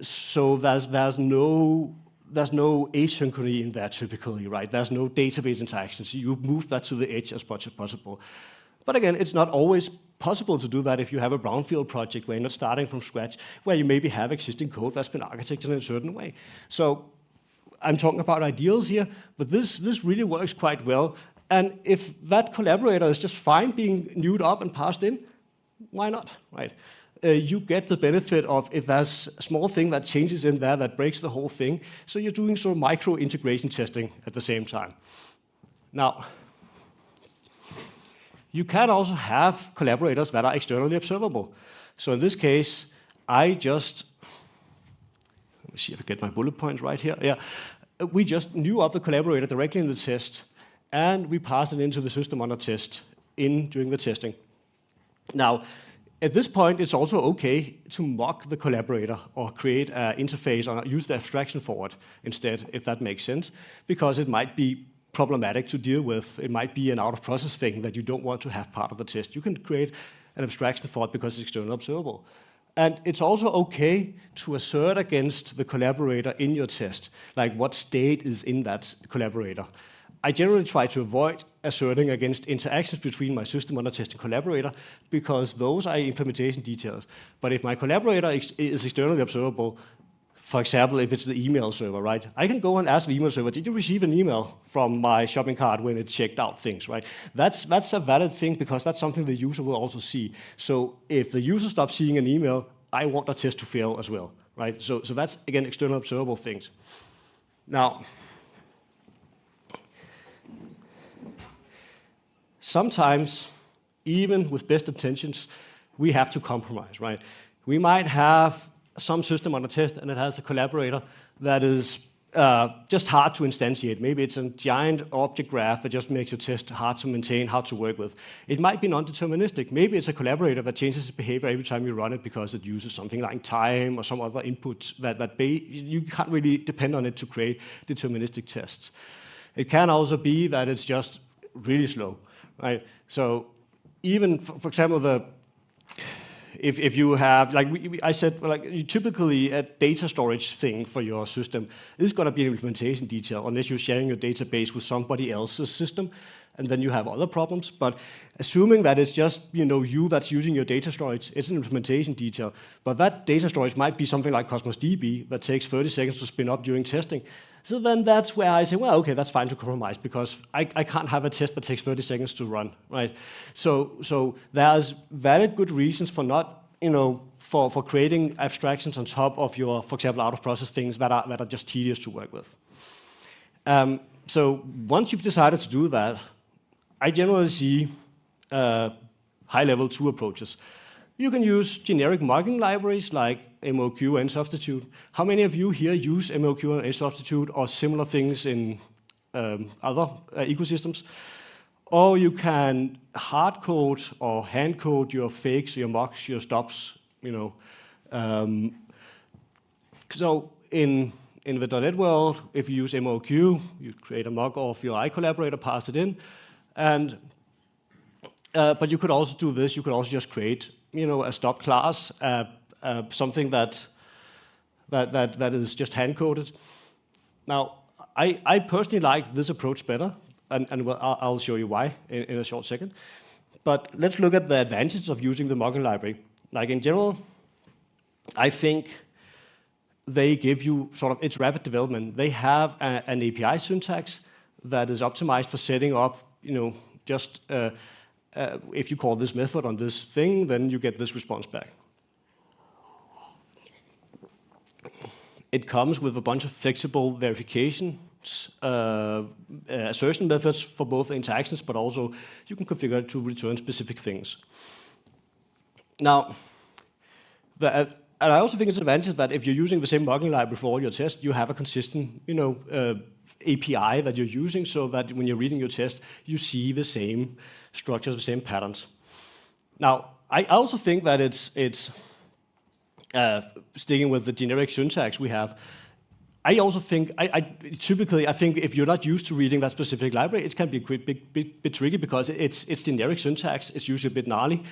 Speaker 1: So there's no asynchrony in there typically, right? There's no database interactions. You move that to the edge as much as possible. But again, it's not always possible to do that if you have a brownfield project where you're not starting from scratch, where you maybe have existing code that's been architected in a certain way. So I'm talking about ideals here, but this really works quite well. And if that collaborator is just fine being newed up and passed in, why not, right? You get the benefit of if there's a small thing that changes in there that breaks the whole thing. So you're doing sort of micro integration testing at the same time. Now, you can also have collaborators that are externally observable. So in this case, let me see if I get my bullet points right here. Yeah, we just knew of the collaborator directly in the test, and we passed it into the system under test during the testing. Now, at this point, it's also okay to mock the collaborator or create an interface or use the abstraction for it instead, if that makes sense, because it might be problematic to deal with. It might be an out-of-process thing that you don't want to have part of the test. You can create an abstraction for it because it's externally observable. And it's also okay to assert against the collaborator in your test, like what state is in that collaborator. I generally try to avoid asserting against interactions between my system under test and collaborator because those are implementation details. But if my collaborator is externally observable, for example, if it's the email server, right? I can go and ask the email server, did you receive an email from my shopping cart when it checked out things, right? That's a valid thing because that's something the user will also see. So if the user stops seeing an email, I want the test to fail as well, right? So that's, again, external observable things. Now, sometimes, even with best intentions, we have to compromise, right? We might have some system under test and it has a collaborator that is just hard to instantiate. Maybe it's a giant object graph that just makes your test hard to maintain, hard to work with. It might be non-deterministic. Maybe it's a collaborator that changes its behavior every time you run it because it uses something like time or some other input that you can't really depend on it to create deterministic tests. It can also be that it's just really slow. Right. So even, for example, if you have, like I said, like typically a data storage thing for your system is going to be an implementation detail unless you're sharing your database with somebody else's system, and then you have other problems. But assuming that it's just you that's using your data storage, it's an implementation detail. But that data storage might be something like Cosmos DB that takes 30 seconds to spin up during testing. So then that's where I say, well, okay, that's fine to compromise because I can't have a test that takes 30 seconds to run, right? So there's valid good reasons for not, for creating abstractions on top of your, for example, out-of-process things that are just tedious to work with. So once you've decided to do that, I generally see high-level two approaches. You can use generic mocking libraries like MOQ and Substitute. How many of you here use MOQ and Substitute or similar things in other ecosystems? Or you can hard code or hand code your fakes, your mocks, your stops. So in the .NET world, if you use MOQ, you create a mock of your iCollaborator, pass it in, and but you could also do this. You could also just create, a stop class, something that is just hand coded. Now, I personally like this approach better, and I'll show you why in a short second. But let's look at the advantages of using the mocking library. Like in general, I think they give you sort of its rapid development. They have an API syntax that is optimized for setting up, just if you call this method on this thing, then you get this response back. It comes with a bunch of flexible verifications, assertion methods for both interactions, but also you can configure it to return specific things. Now, and I also think it's an advantage that if you're using the same modeling library for all your tests, you have a consistent, API that you're using, so that when you're reading your test, you see the same structures, the same patterns. Now, I also think that it's sticking with the generic syntax we have. I also think, typically, I think if you're not used to reading that specific library, it can be a bit tricky because it's generic syntax. It's usually a bit gnarly,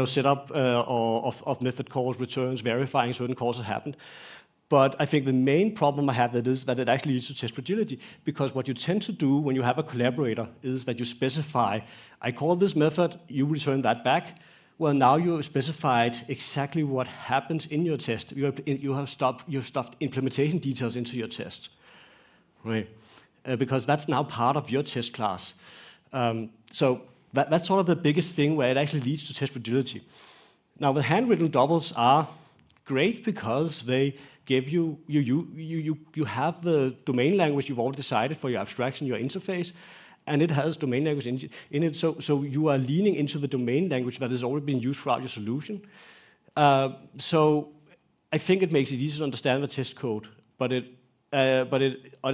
Speaker 1: setup of method calls, returns, verifying certain calls that happened. But I think the main problem I have is that it actually leads to test fragility, because what you tend to do when you have a collaborator is that you specify, I call this method, you return that back. Well, now you specified exactly what happens in your test. You have stuffed implementation details into your test, right? Because that's now part of your test class. So that's sort of the biggest thing where it actually leads to test fragility. Now, the handwritten doubles are great because they give you have the domain language you've already decided for your abstraction, your interface, and it has domain language in it. So you are leaning into the domain language that has already been used throughout your solution. So I think it makes it easy to understand the test code, but it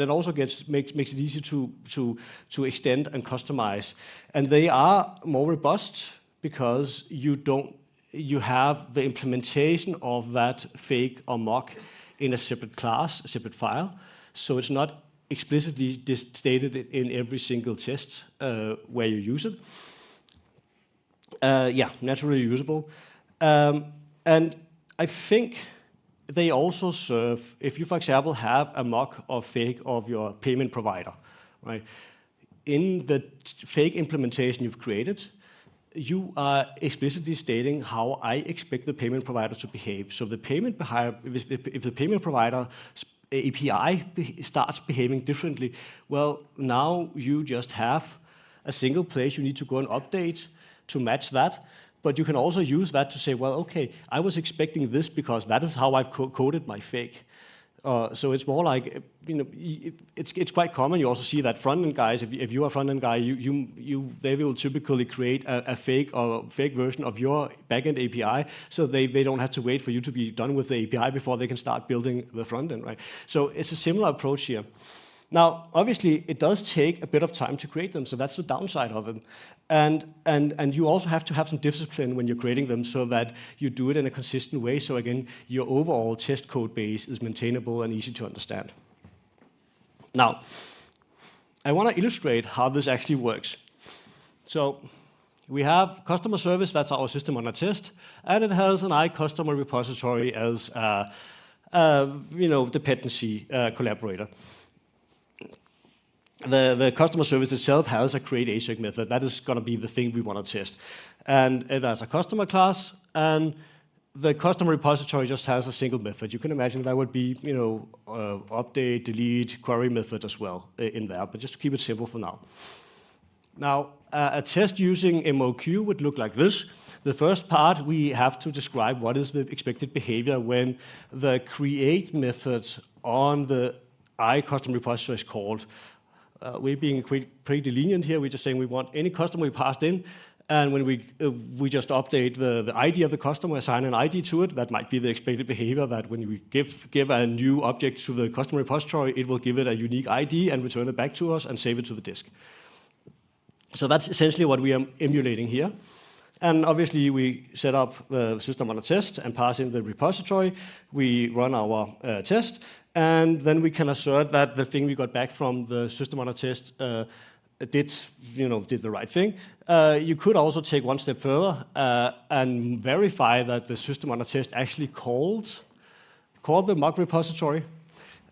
Speaker 1: also makes it easy to extend and customize. And they are more robust because you have the implementation of that fake or mock in a separate class, a separate file. So it's not explicitly stated in every single test where you use it. Naturally usable. And I think they also serve, if you, for example, have a mock or fake of your payment provider, right? In the fake implementation you've created, you are explicitly stating how I expect the payment provider to behave. So the payment if the payment provider API starts behaving differently, well, now you just have a single place you need to go and update to match that. But you can also use that to say, well, okay, I was expecting this because that is how I've coded my fake. So it's more like, it's quite common. You also see that front-end guys, if you are a front-end guy, they will typically create a fake version of your back-end API, so they don't have to wait for you to be done with the API before they can start building the front-end, right? So it's a similar approach here. Now, obviously, it does take a bit of time to create them, so that's the downside of them. And you also have to have some discipline when you're creating them so that you do it in a consistent way. So again, your overall test code base is maintainable and easy to understand. Now, I want to illustrate how this actually works. So we have customer service, that's our system on a test, and it has an iCustomer repository as dependency collaborator. The customer service itself has a create async method. That is going to be the thing we want to test. And it has a customer class, and the customer repository just has a single method. You can imagine that would be, update, delete, query method as well in there, but just to keep it simple for now. Now, a test using MOQ would look like this. The first part, we have to describe what is the expected behavior when the create method on the iCustomer repository is called. We're being pretty lenient here. We're just saying we want any customer we passed in, and when we just update the ID of the customer, assign an ID to it, that might be the expected behavior, that when we give a new object to the customer repository, it will give it a unique ID and return it back to us and save it to the disk. So that's essentially what we are emulating here. And obviously, we set up the system on a test and pass in the repository. We run our test, and then we can assert that the thing we got back from the system on a test did the right thing. You could also take one step further and verify that the system on a test actually called the mock repository.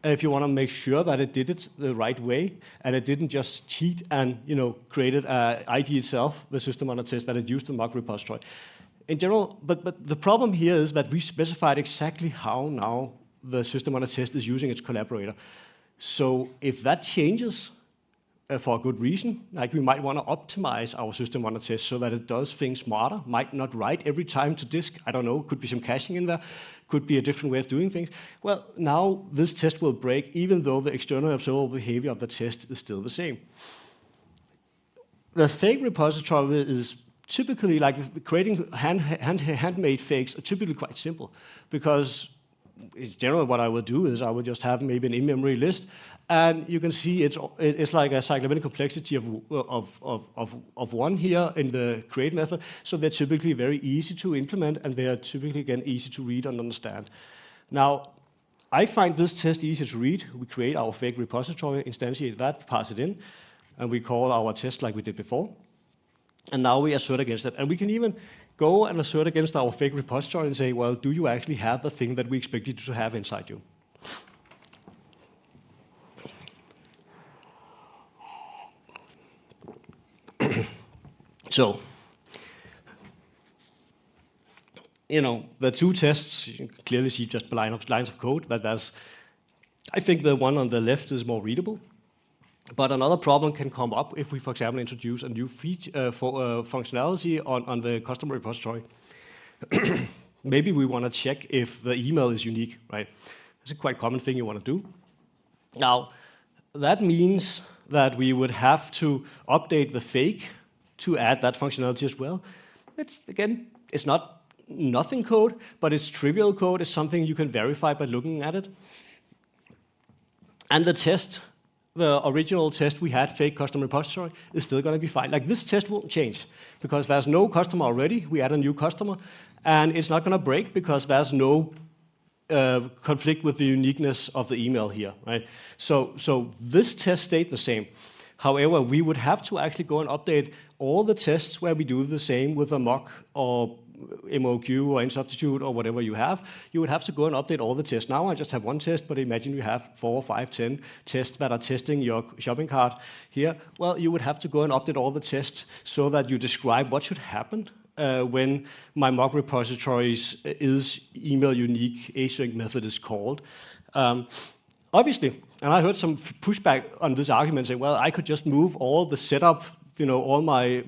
Speaker 1: If you want to make sure that it did it the right way and it didn't just cheat and created an ID itself, the system on a test, that it used the mock repository. In general, but the problem here is that we specified exactly how now the system on a test is using its collaborator. So if that changes, for a good reason. Like we might want to optimize our system on a test so that it does things smarter, might not write every time to disk. I don't know, could be some caching in there, could be a different way of doing things. Well, now this test will break even though the external observable behavior of the test is still the same. The fake repository is typically, like creating handmade fakes are typically quite simple, because in general what I would do is I would just have maybe an in-memory list, and you can see it's like a cyclomatic complexity of 1 here in the create method, so they're typically very easy to implement, and they are typically, again, easy to read and understand. Now, I find this test easy to read. We create our fake repository, instantiate that, pass it in, and we call our test like we did before. And now we assert against it. And we can even go and assert against our fake repository and say, well, do you actually have the thing that we expected you to have inside you? So, the two tests, you can clearly see just lines of code. I think the one on the left is more readable. But another problem can come up if we, for example, introduce a new functionality on the customer repository. Maybe we want to check if the email is unique, right? It's a quite common thing you want to do. Now, that means that we would have to update the fake to add that functionality as well. It's not nothing code, but it's trivial code. It's something you can verify by looking at it. And the original test we had, fake customer repository, is still going to be fine. Like this test won't change because there's no customer already. We add a new customer, and it's not going to break because there's no conflict with the uniqueness of the email here, right? So this test stayed the same. However, we would have to actually go and update all the tests where we do the same with a mock or MOQ or InSubstitute or whatever you have. You would have to go and update all the tests. Now I just have one test, but imagine you have 4, 5, 10 tests that are testing your shopping cart here. Well, you would have to go and update all the tests so that you describe what should happen when my mock repository's is email unique async method is called. Obviously, and I heard some pushback on this argument saying, well, I could just move all the setup, all my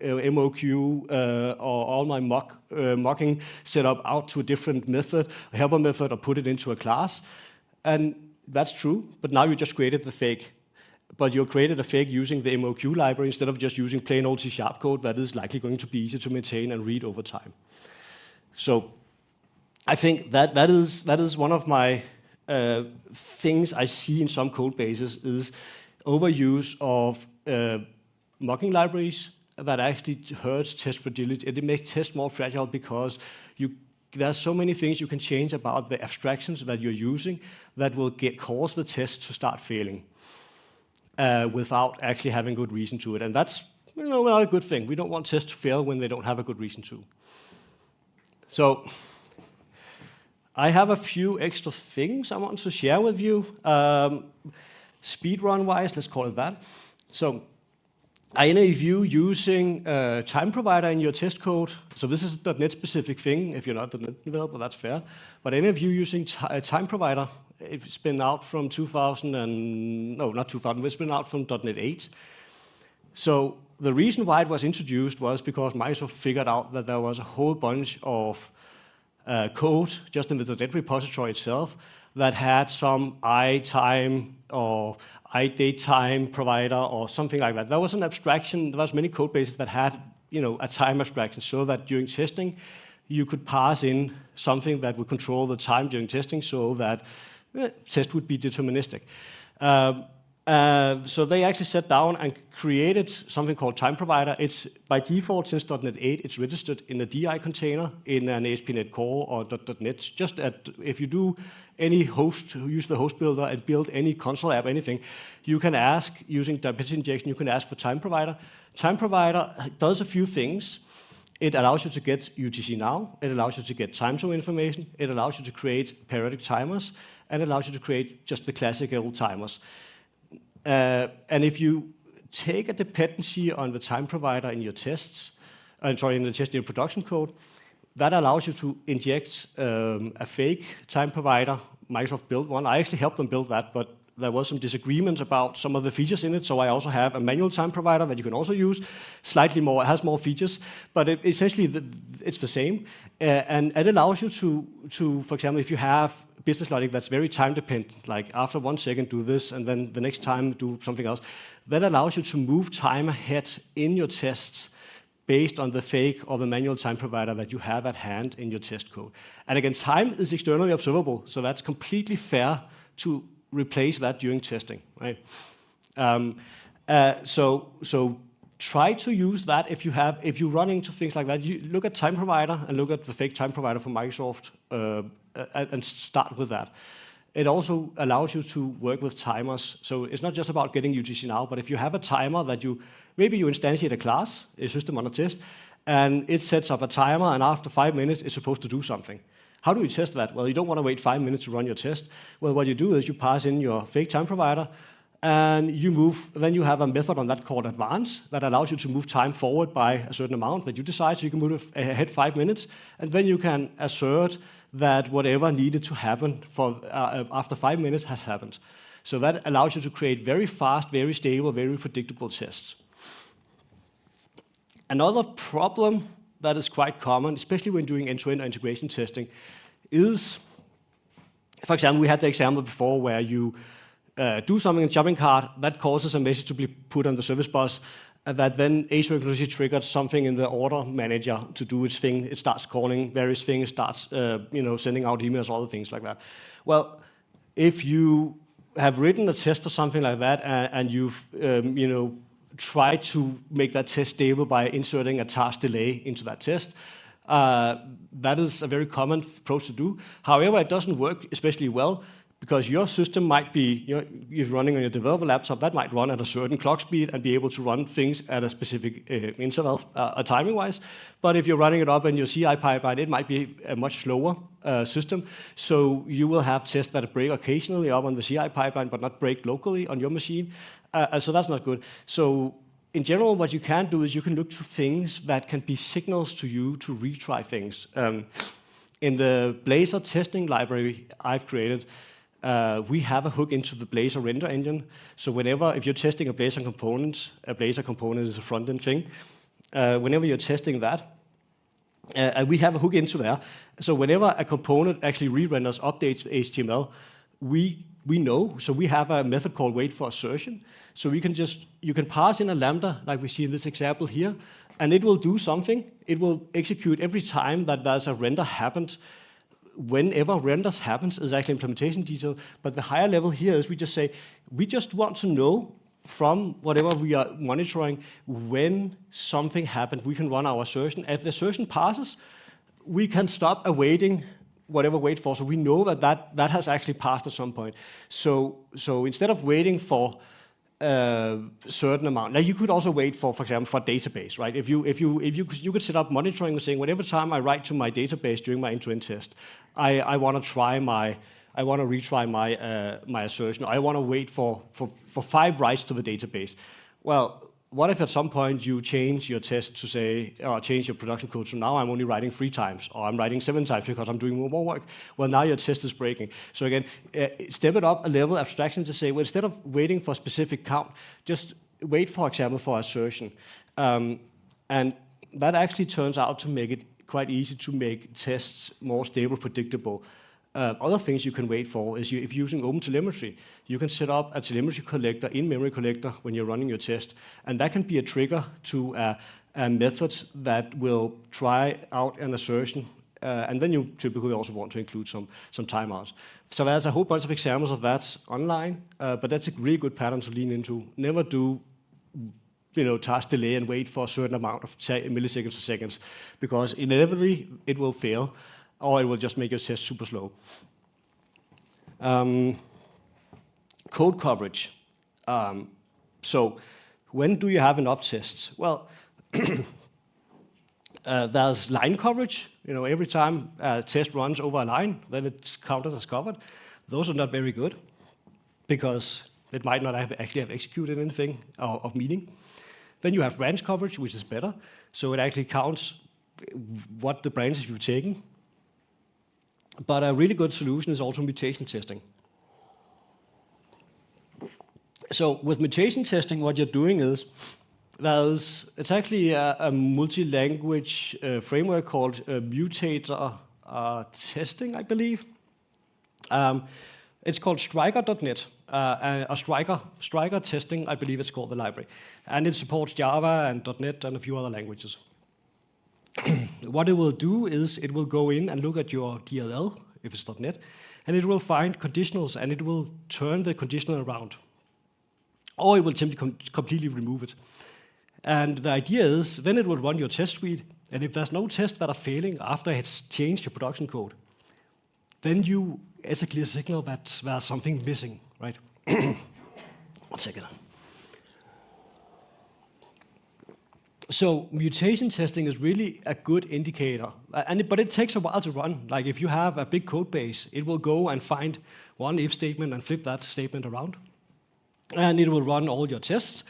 Speaker 1: MOQ or all my mocking setup out to a different method, a helper method, or put it into a class. And that's true, but now you just created the fake. But you created a fake using the MOQ library instead of just using plain old C# code that is likely going to be easy to maintain and read over time. So I think that is one of my things I see in some code bases is overuse of mocking libraries that actually hurts test fragility. It makes tests more fragile because there's so many things you can change about the abstractions that you're using that will cause the test to start failing without actually having good reason to it. And that's not a good thing. We don't want tests to fail when they don't have a good reason to. So I have a few extra things I want to share with you. Speedrun-wise, let's call it that. So are any of you using Time Provider in your test code? So this is a .NET specific thing. If you're not a .NET developer, that's fair. But any of you using Time Provider? It's been out from 2000 and, no, not 2000, it's been out from .NET 8. So the reason why it was introduced was because Microsoft figured out that there was a whole bunch of code just in the .NET repository itself that had some iTime or iDateTime provider or something like that. There was an abstraction. There was many code bases that had a time abstraction so that during testing you could pass in something that would control the time during testing so that the test would be deterministic. So they actually sat down and created something called Time Provider. It's by default, since .NET 8, it's registered in a DI container in an ASP.NET Core or .NET. Just if you do any host, use the host builder and build any console app, anything, you can ask, using dependency injection, you can ask for Time Provider. Time Provider does a few things. It allows you to get UTC now. It allows you to get time zone information. It allows you to create periodic timers. And it allows you to create just the classical timers. And if you take a dependency on the time provider in your tests, in the test in your production code, that allows you to inject a fake time provider. Microsoft built one. I actually helped them build that, but there was some disagreements about some of the features in it, so I also have a manual time provider that you can also use, slightly more, has more features, but essentially it's the same, and it allows you to, for example, if you have business logic that's very time dependent, like after 1 second do this, and then the next time do something else, that allows you to move time ahead in your tests based on the fake or the manual time provider that you have at hand in your test code. And again, time is externally observable, so that's completely fair to replace that during testing, right? So try to use that if you run into things like that. You look at time provider and look at the fake time provider from Microsoft and start with that. It also allows you to work with timers. So it's not just about getting UTC now, but if you have a timer that maybe you instantiate a class, a system on a test, and it sets up a timer, and after 5 minutes, it's supposed to do something. How do you test that? Well, you don't want to wait 5 minutes to run your test. Well, what you do is you pass in your fake time provider, and then you have a method on that called advance that allows you to move time forward by a certain amount that you decide, so you can move it ahead 5 minutes, and then you can assert that whatever needed to happen after 5 minutes has happened. So that allows you to create very fast, very stable, very predictable tests. Another problem that is quite common, especially when doing end-to-end integration testing, is, for example, we had the example before where you do something in shopping cart, that causes a message to be put on the service bus, that then asynchronously triggers something in the order manager to do its thing. It starts calling various things, starts sending out emails, all the things like that. Well, if you have written a test for something like that and you've tried to make that test stable by inserting a task delay into that test, that is a very common approach to do. However, it doesn't work especially well, because your system might be, you're running on your developer laptop, that might run at a certain clock speed and be able to run things at a specific interval, timing-wise. But if you're running it up in your CI pipeline, it might be a much slower system. So you will have tests that break occasionally up on the CI pipeline, but not break locally on your machine. So that's not good. So in general, what you can do is you can look to things that can be signals to you to retry things. In the Blazor testing library I've created, we have a hook into the Blazor render engine. So if you're testing a Blazor component is a front-end thing. Whenever you're testing that, we have a hook into there. So whenever a component actually re-renders, updates HTML, we know. So we have a method called wait for assertion. So you can pass in a lambda, like we see in this example here, and it will do something. It will execute every time that there's a render happened. Whenever renders happens is actually implementation detail, but the higher level here is we just say, we just want to know from whatever we are monitoring when something happened, we can run our assertion. If the assertion passes, we can stop awaiting whatever wait for, so we know that has actually passed at some point. So instead of waiting for certain amount. Now you could also wait for example, for database, right? If you could set up monitoring saying whenever time I write to my database during my end-to-end test, I want to retry my assertion. I want to wait for 5 writes to the database. Well, what if at some point you change your test to say, or change your production code, so now I'm only writing 3 times, or I'm writing 7 times because I'm doing more work? Well, now your test is breaking. So again, step it up a level abstraction to say, well, instead of waiting for a specific count, just wait, for example, for assertion. And that actually turns out to make it quite easy to make tests more stable, predictable. Other things you can wait for is if you're using OpenTelemetry, you can set up a telemetry collector, in-memory collector, when you're running your test. And that can be a trigger to a method that will try out an assertion. And then you typically also want to include some timeouts. So there's a whole bunch of examples of that online, but that's a really good pattern to lean into. Never do task delay and wait for a certain amount of milliseconds or seconds, because inevitably it will fail, or it will just make your test super slow. Code coverage. So when do you have enough tests? Well, there's line coverage. Every time a test runs over a line, then it's counted as covered. Those are not very good, because it might not actually have executed anything of meaning. Then you have branch coverage, which is better. So it actually counts what the branches you've taken. But a really good solution is also mutation testing. So with mutation testing, what you're doing is, it's actually a multi-language framework called mutator testing, I believe. It's called Striker.net, or Striker testing, I believe it's called, the library. And it supports Java and .NET and a few other languages. What it will do is it will go in and look at your DLL, if it's .NET, and it will find conditionals, and it will turn the conditional around. Or it will simply completely remove it. And the idea is, then it will run your test suite, and if there's no tests that are failing after it's changed your production code, then it's a clear signal that there's something missing, right? 1 second. So mutation testing is really a good indicator, but it takes a while to run. Like if you have a big code base, it will go and find one if statement and flip that statement around. And it will run all your tests,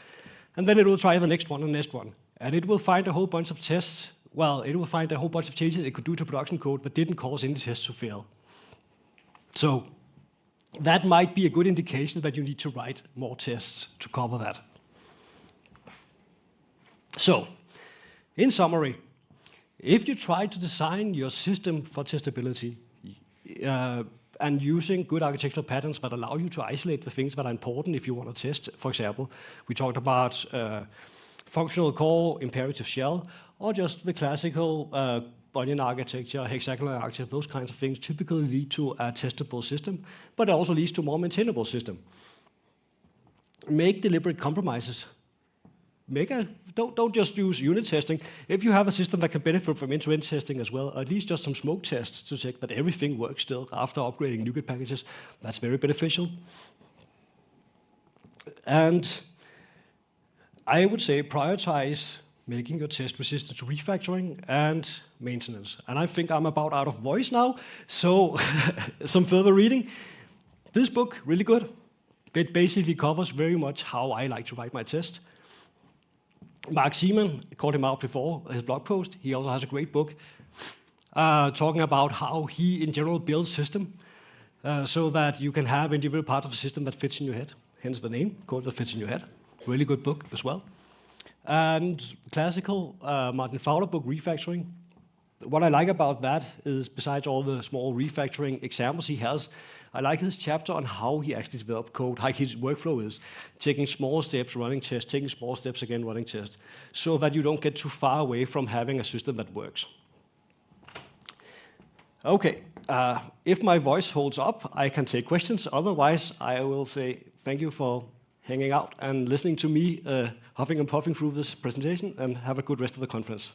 Speaker 1: and then it will try the next one and next one. And it will find a whole bunch of tests, it will find a whole bunch of changes it could do to production code that didn't cause any tests to fail. So that might be a good indication that you need to write more tests to cover that. So, in summary, if you try to design your system for testability and using good architectural patterns that allow you to isolate the things that are important if you want to test, for example, we talked about functional core, imperative shell, or just the classical Bunyan architecture, hexagonal architecture, those kinds of things typically lead to a testable system, but it also leads to a more maintainable system. Make deliberate compromises. Don't just use unit testing. If you have a system that can benefit from end-to-end testing as well, at least just some smoke tests to check that everything works still after upgrading NuGet packages, that's very beneficial. And I would say prioritize making your test resistant to refactoring and maintenance. And I think I'm about out of voice now, so some further reading. This book, really good. It basically covers very much how I like to write my test. Mark Seaman, called him out before, his blog post. He also has a great book talking about how he, in general, builds system so that you can have individual parts of the system that fits in your head. Hence the name, code that fits in your head. Really good book as well. And classical Martin Fowler book, Refactoring. What I like about that is, besides all the small refactoring examples he has, I like his chapter on how he actually developed code, how his workflow is, taking small steps, running tests, taking small steps again, running tests, so that you don't get too far away from having a system that works. Okay, if my voice holds up, I can take questions. Otherwise, I will say thank you for hanging out and listening to me huffing and puffing through this presentation, and have a good rest of the conference.